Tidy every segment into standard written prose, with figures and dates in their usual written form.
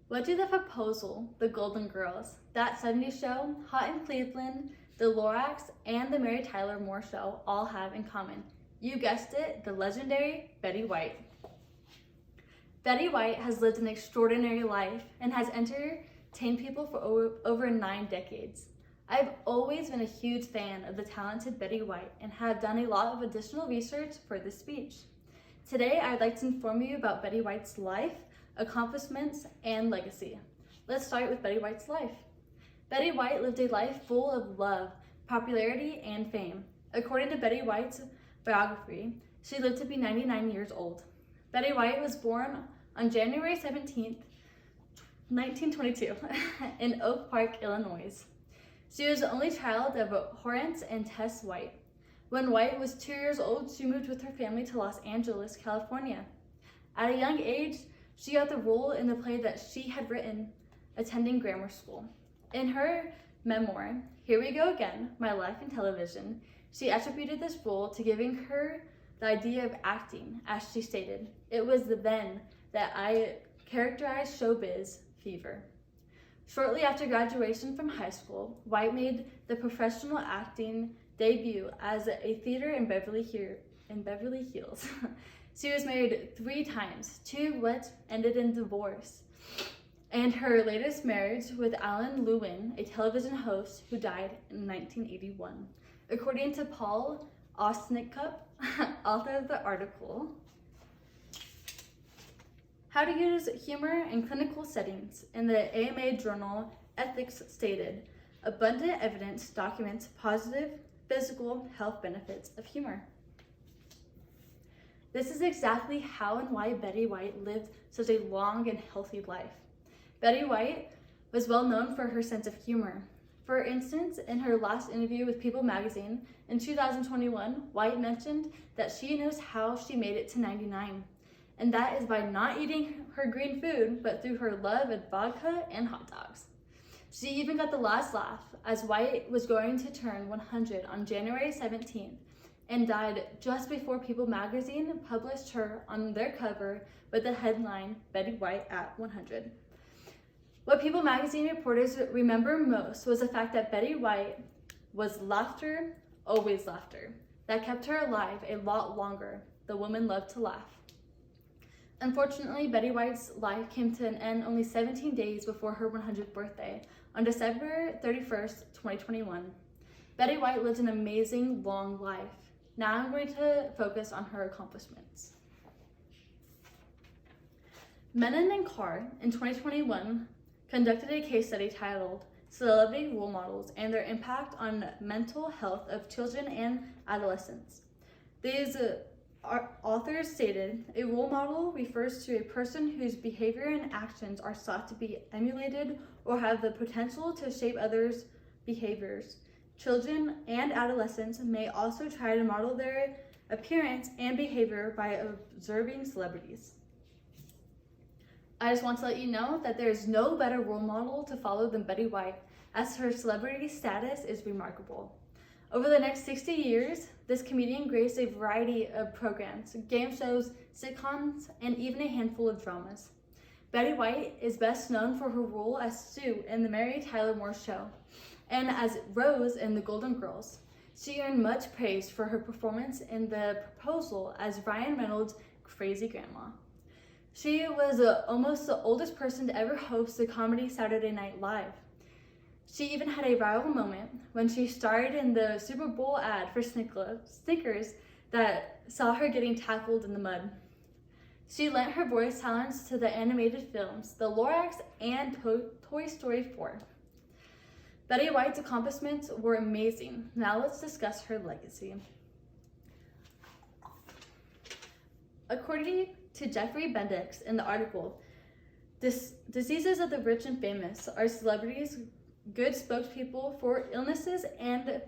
What do The Proposal, The Golden Girls, That 70s Show, Hot in Cleveland, The Lorax, and The Mary Tyler Moore Show all have in common? You guessed it, the legendary Betty White. Betty White has lived an extraordinary life and has entertained people for over 9 decades. I've always been a huge fan of the talented Betty White and have done a lot of additional research for this speech. Today, I'd like to inform you about Betty White's life, accomplishments, and legacy. Let's start with Betty White's life. Betty White lived a life full of love, popularity, and fame. According to Betty White's biography, she lived to be 99 years old. Betty White was born on January 17th, 1922, in Oak Park, Illinois. She was the only child of Horace and Tess White. When White was 2 years old, she moved with her family to Los Angeles, California. At a young age, she got the role in the play that she had written, attending grammar school. In her memoir, Here We Go Again, My Life in Television, she attributed this role to giving her the idea of acting. As she stated, "It was then that I characterized showbiz fever." Shortly after graduation from high school, White made the professional acting debut as a theater in Beverly Hills. She was married 3 times, 2 of which ended in divorce, and her latest marriage with Alan Lewin, a television host who died in 1981. According to Paul Ostnicup, author of the article, How to Use Humor in Clinical Settings, in the AMA journal Ethics, stated, "Abundant evidence documents positive physical health benefits of humor." This is exactly how and why Betty White lived such a long and healthy life. Betty White was well known for her sense of humor. For instance, in her last interview with People magazine in 2021, White mentioned that she knows how she made it to 99, and that is by not eating her green food, but through her love of vodka and hot dogs. She even got the last laugh as White was going to turn 100 on January 17th and died just before People magazine published her on their cover with the headline, "Betty White at 100. What People magazine reporters remember most was the fact that Betty White was laughter, always laughter, that kept her alive a lot longer. The woman loved to laugh. Unfortunately, Betty White's life came to an end only 17 days before her 100th birthday, on December 31st, 2021. Betty White lived an amazing, long life. Now I'm going to focus on her accomplishments. Menon and Carr, in 2021, conducted a case study titled Celebrity Role Models and Their Impact on Mental Health of Children and Adolescents. These authors stated, a role model refers to a person whose behavior and actions are sought to be emulated or have the potential to shape others' behaviors. Children and adolescents may also try to model their appearance and behavior by observing celebrities. I just want to let you know that there is no better role model to follow than Betty White, as her celebrity status is remarkable. Over the next 60 years, this comedian graced a variety of programs, game shows, sitcoms, and even a handful of dramas. Betty White is best known for her role as Sue in The Mary Tyler Moore Show and as Rose in The Golden Girls. She earned much praise for her performance in The Proposal as Ryan Reynolds' crazy grandma. She was almost the oldest person to ever host the comedy Saturday Night Live. She even had a viral moment when she starred in the Super Bowl ad for Snickers that saw her getting tackled in the mud. She lent her voice talents to the animated films, The Lorax and Toy Story 4. Betty White's accomplishments were amazing. Now let's discuss her legacy. According to Jeffrey Bendix in the article, Diseases of the Rich and Famous Are Celebrities Good Spokespeople for Illnesses and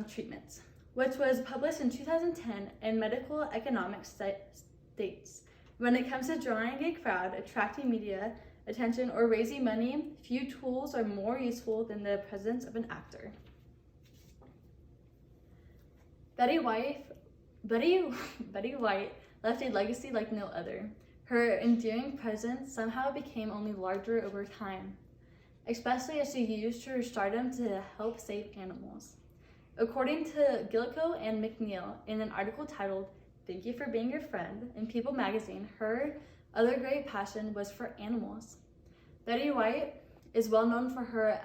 Treatments, which was published in 2010 in Medical Economics states, when it comes to drawing a crowd, attracting media attention, or raising money, few tools are more useful than the presence of an actor. Betty White left a legacy like no other. Her endearing presence somehow became only larger over time, especially as she used her stardom to help save animals. According to Gillico and McNeil, in an article titled "Thank You for Being Your Friend" in People magazine, her other great passion was for animals. Betty White is well known for her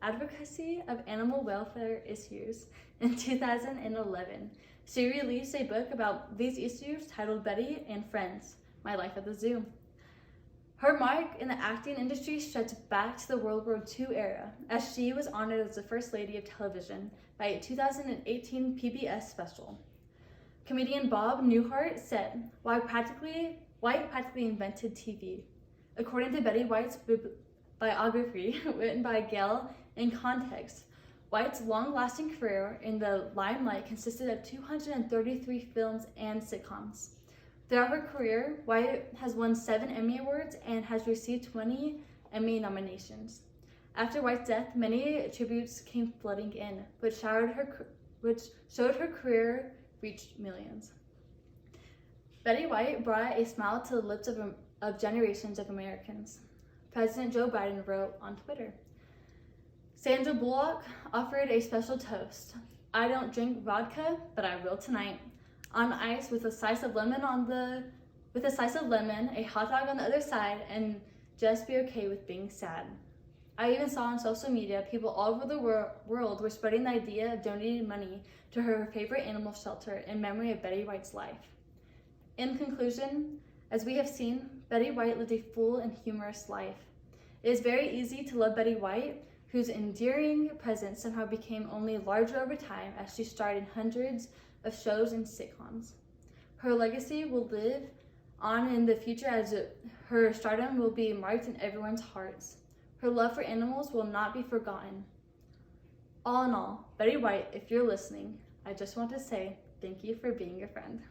advocacy of animal welfare issues. In 2011, she released a book about these issues titled Betty and Friends, My Life at the Zoo. Her mark in the acting industry stretched back to the World War II era, as she was honored as the First Lady of Television by a 2018 PBS special. Comedian Bob Newhart said, White practically invented TV. According to Betty White's biography, written by Gail in Context, White's long-lasting career in the limelight consisted of 233 films and sitcoms. Throughout her career, White has won 7 Emmy Awards and has received 20 Emmy nominations. After White's death, many tributes came flooding in, which showed her career reached millions. Betty White brought a smile to the lips of generations of Americans. President Joe Biden wrote on Twitter, Sandra Bullock offered a special toast. I don't drink vodka, but I will tonight. On ice with a slice of lemon, a hot dog on the other side, and just be okay with being sad. I even saw on social media people all over the world were spreading the idea of donating money to her favorite animal shelter in memory of Betty White's life. In conclusion, as we have seen, Betty White lived a full and humorous life. It is very easy to love Betty White, whose endearing presence somehow became only larger over time as she starred in hundreds of shows and sitcoms. Her legacy will live on in the future as her stardom will be marked in everyone's hearts. Her love for animals will not be forgotten. All in all, Betty White, if you're listening, I just want to say thank you for being your friend.